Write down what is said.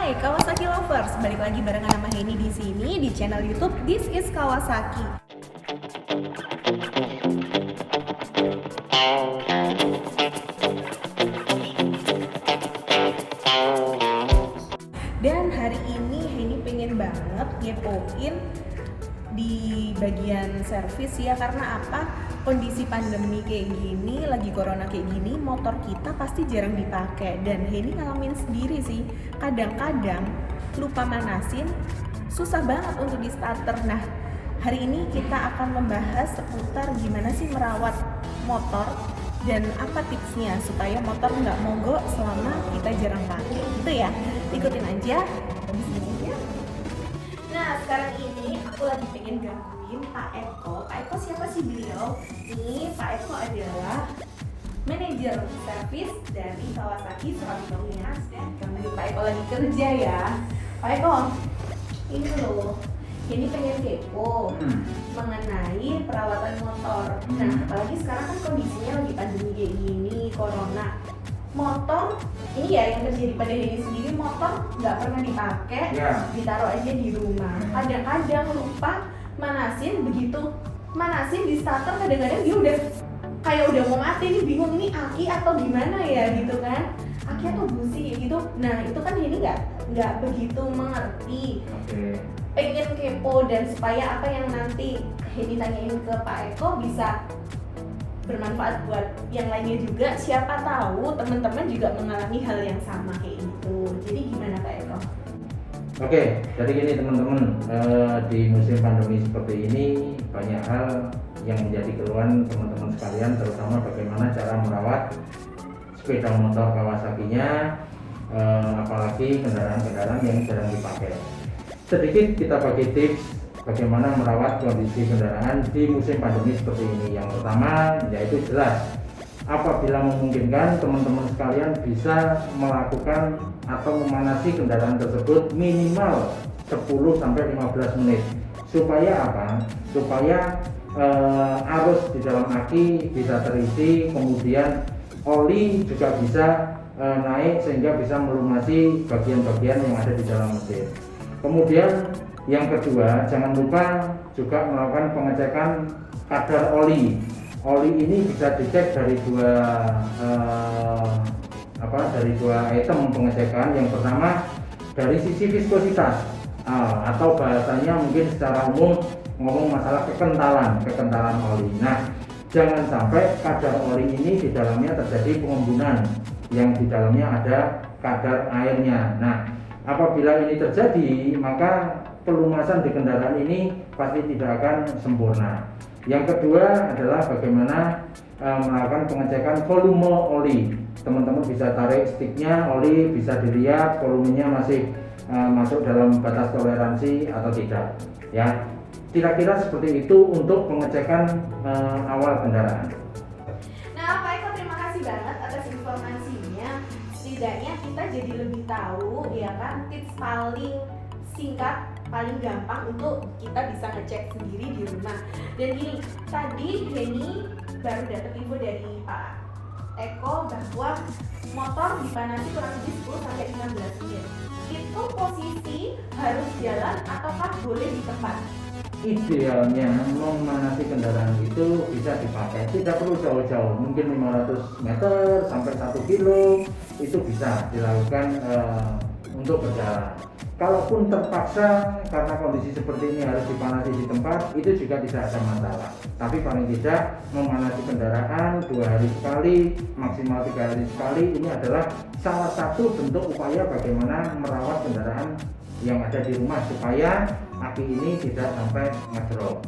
Hai Kawasaki Lovers, balik lagi barengan sama Henny di sini di channel YouTube This is Kawasaki. Dan hari ini Henny pengen banget ngepoin di bagian servis ya, karena apa? Kondisi pandemi kayak gini, lagi corona kayak gini, motor kita pasti jarang dipakai. Dan Henny ngalamin sendiri sih, kadang-kadang lupa manasin, susah banget untuk di starter. Nah, hari ini kita akan membahas seputar gimana sih merawat motor dan apa tipsnya supaya motor nggak mogok selama kita jarang pakai, gitu ya. Ikutin aja. Nah, sekarang ini aku lagi pengen gangguin Pak Eko. Pak Eko siapa sih beliau? Ini Pak Eko adalah manajer servis dari Kawasaki Surabaya. Dan kami Pak Eko lagi kerja ya. Pak Eko, ini loh, ini pengen kepo mengenai perawatan motor. Nah, apalagi sekarang kan kondisinya lagi pandemi kayak gini, corona. Motor ini ya yang terjadi pada diri sendiri, motor nggak pernah dipakai, ditaruh aja di rumah. Kadang-kadang lupa manasin, begitu manasin di starter kadang-kadang dia udah kayak udah mau mati nih, bingung ini aki atau gimana ya gitu kan, aki atau busi gitu. Nah itu kan ini nggak begitu mengerti. Pengen kepo dan supaya apa yang nanti ditanyain ke Pak Eko bisa bermanfaat buat yang lainnya juga, siapa tahu teman-teman juga mengalami hal yang sama kayak gitu. Jadi gimana Pak Eko? Oke, jadi gini teman-teman, di musim pandemi seperti ini banyak hal yang menjadi keluhan teman-teman sekalian, terutama bagaimana cara merawat sepeda motor Kawasaki-nya, apalagi kendaraan-kendaraan yang jarang dipakai. Sedikit kita bagi tips bagaimana merawat kondisi kendaraan di musim pandemi seperti ini. Yang pertama yaitu jelas, apabila memungkinkan teman-teman sekalian bisa melakukan atau memanasi kendaraan tersebut minimal 10-15 menit. Supaya apa? Supaya arus di dalam aki bisa terisi, kemudian oli juga bisa naik sehingga bisa melumasi bagian-bagian yang ada di dalam mesin. Kemudian yang kedua, jangan lupa juga melakukan pengecekan kadar oli. Oli ini bisa dicek dari dua item pengecekan. Yang pertama dari sisi viskositas, atau bahasanya mungkin secara umum ngomong masalah kekentalan oli. Nah, jangan sampai kadar oli ini di dalamnya terjadi pengembunan yang di dalamnya ada kadar airnya. Nah, apabila ini terjadi, maka pelumasan di kendaraan ini pasti tidak akan sempurna. Yang kedua adalah bagaimana melakukan pengecekan volume oli. Teman-teman bisa tarik sticknya, oli bisa dilihat volumenya masih masuk dalam batas toleransi atau tidak. Ya, kira-kira seperti itu untuk pengecekan awal kendaraan. Nah, Pak Eko, terima kasih banget atas informasinya. Setidaknya kita jadi lebih tahu ya kan, tips paling singkat, paling gampang untuk kita bisa ngecek sendiri di rumah. Dan gini, tadi Henny baru dapat info dari Pak Eko bahwa motor dipanasi kurang lebih 10-15 menit. Itu posisi harus jalan ataukah boleh di tempat? Idealnya memanasi kendaraan itu bisa dipakai, tidak perlu jauh-jauh, mungkin 500 meter sampai 1 kilo itu bisa dilakukan untuk berjalan. Kalaupun terpaksa karena kondisi seperti ini harus dipanasi di tempat, itu juga tidak ada masalah. Tapi paling tidak memanasi kendaraan 2 hari sekali, maksimal 3 hari sekali, ini adalah salah satu bentuk upaya bagaimana merawat kendaraan yang ada di rumah supaya aki ini tidak sampai ngedrop.